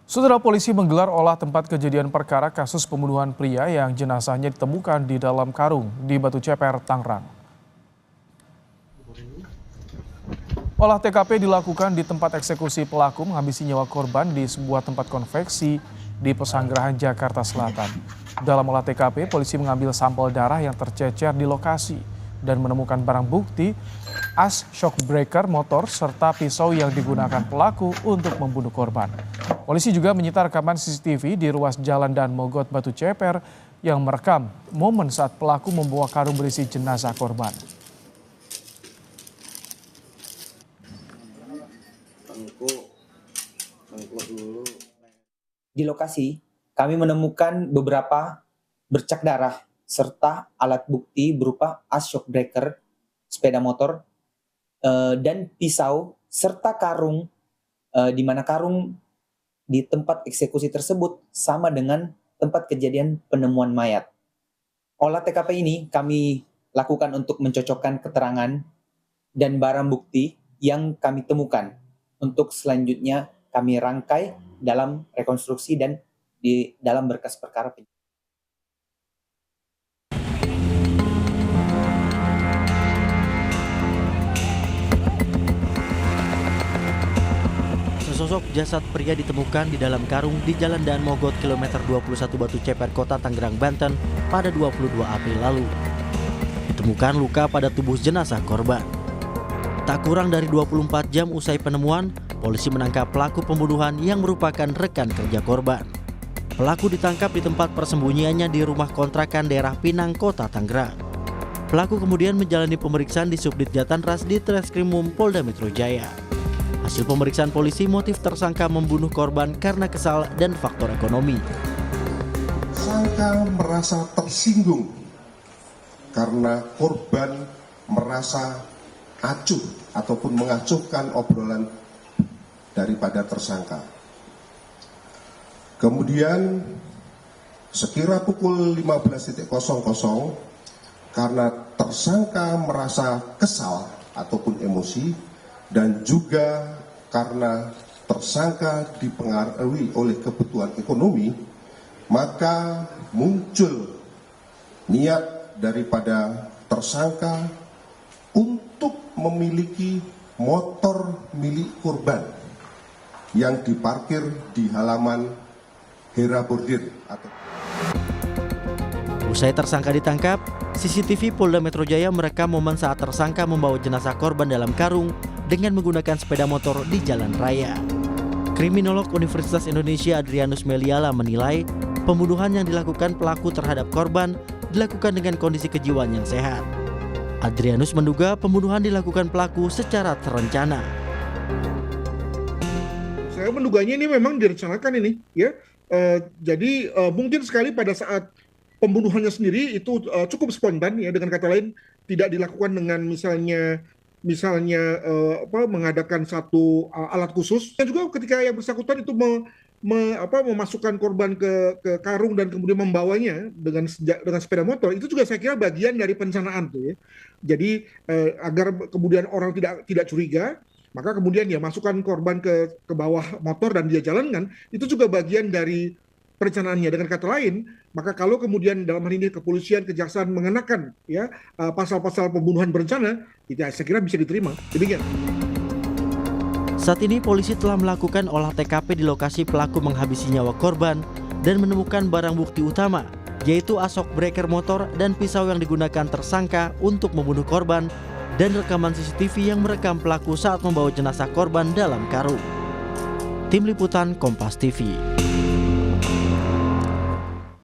Saudara, polisi menggelar olah tempat kejadian perkara kasus pembunuhan pria yang jenazahnya ditemukan di dalam karung di Batu Ceper, Tangerang. Olah TKP dilakukan di tempat eksekusi pelaku menghabisi nyawa korban di sebuah tempat konveksi di Pesanggerahan, Jakarta Selatan. Dalam olah TKP, polisi mengambil sampel darah yang tercecer di lokasi dan menemukan barang bukti as shockbreaker motor serta pisau yang digunakan pelaku untuk membunuh korban. Polisi juga menyita rekaman CCTV di ruas jalan dan Mogot Batu Ceper yang merekam momen saat pelaku membawa karung berisi jenazah korban. Di lokasi, kami menemukan beberapa bercak darah serta alat bukti berupa as shockbreaker, sepeda motor, dan pisau, serta karung, di mana karung di tempat eksekusi tersebut sama dengan tempat kejadian penemuan mayat. Olah TKP ini kami lakukan untuk mencocokkan keterangan dan barang bukti yang kami temukan. Untuk selanjutnya kami rangkai dalam rekonstruksi dan di dalam berkas perkara. Sesosok jasad pria ditemukan di dalam karung di Jalan Daan Mogot kilometer 21 Batu Ceper, Kota Tangerang, Banten pada 22 April lalu. Ditemukan luka pada tubuh jenazah korban. Tak kurang dari 24 jam usai penemuan, polisi menangkap pelaku pembunuhan yang merupakan rekan kerja korban. Pelaku ditangkap di tempat persembunyiannya di rumah kontrakan daerah Pinang, Kota Tangerang. Pelaku kemudian menjalani pemeriksaan di Subdit Jatanras di Treskrimum Polda Metro Jaya. Hasil pemeriksaan polisi, motif tersangka membunuh korban karena kesal dan faktor ekonomi. Tersangka merasa tersinggung karena korban merasa acuh ataupun mengacuhkan obrolan daripada tersangka. Kemudian sekira pukul 15.00 karena tersangka merasa kesal ataupun emosi dan juga karena tersangka dipengaruhi oleh kebutuhan ekonomi, maka muncul niat daripada tersangka untuk memiliki motor milik korban yang diparkir di halaman Hera Bordir. Usai tersangka ditangkap, CCTV Polda Metro Jaya merekam momen saat tersangka membawa jenazah korban dalam karung dengan menggunakan sepeda motor di jalan raya. Kriminolog Universitas Indonesia Adrianus Meliala menilai pembunuhan yang dilakukan pelaku terhadap korban dilakukan dengan kondisi kejiwaan yang sehat. Adrianus menduga pembunuhan dilakukan pelaku secara terencana. Saya menduganya ini memang direncanakan ini, ya. Jadi mungkin sekali pada saat pembunuhannya sendiri itu cukup spontan, ya, dengan kata lain tidak dilakukan dengan misalnya mengadakan satu alat khusus. Dan juga ketika yang bersangkutan itu memasukkan korban ke karung dan kemudian membawanya dengan sepeda motor, itu juga saya kira bagian dari perencanaan tuh, ya. Jadi agar kemudian orang tidak curiga, maka kemudian ya masukkan korban ke bawah motor dan dia jalankan, itu juga bagian dari perencanaannya. Dengan kata lain, maka kalau kemudian dalam hal ini kepolisian, kejaksaan mengenakan, ya, pasal-pasal pembunuhan berencana, itu saya kira bisa diterima. Demikian. Saat ini polisi telah melakukan olah TKP di lokasi pelaku menghabisi nyawa korban dan menemukan barang bukti utama, yaitu as shockbreaker motor dan pisau yang digunakan tersangka untuk membunuh korban, dan rekaman CCTV yang merekam pelaku saat membawa jenazah korban dalam karung. Tim Liputan Kompas TV.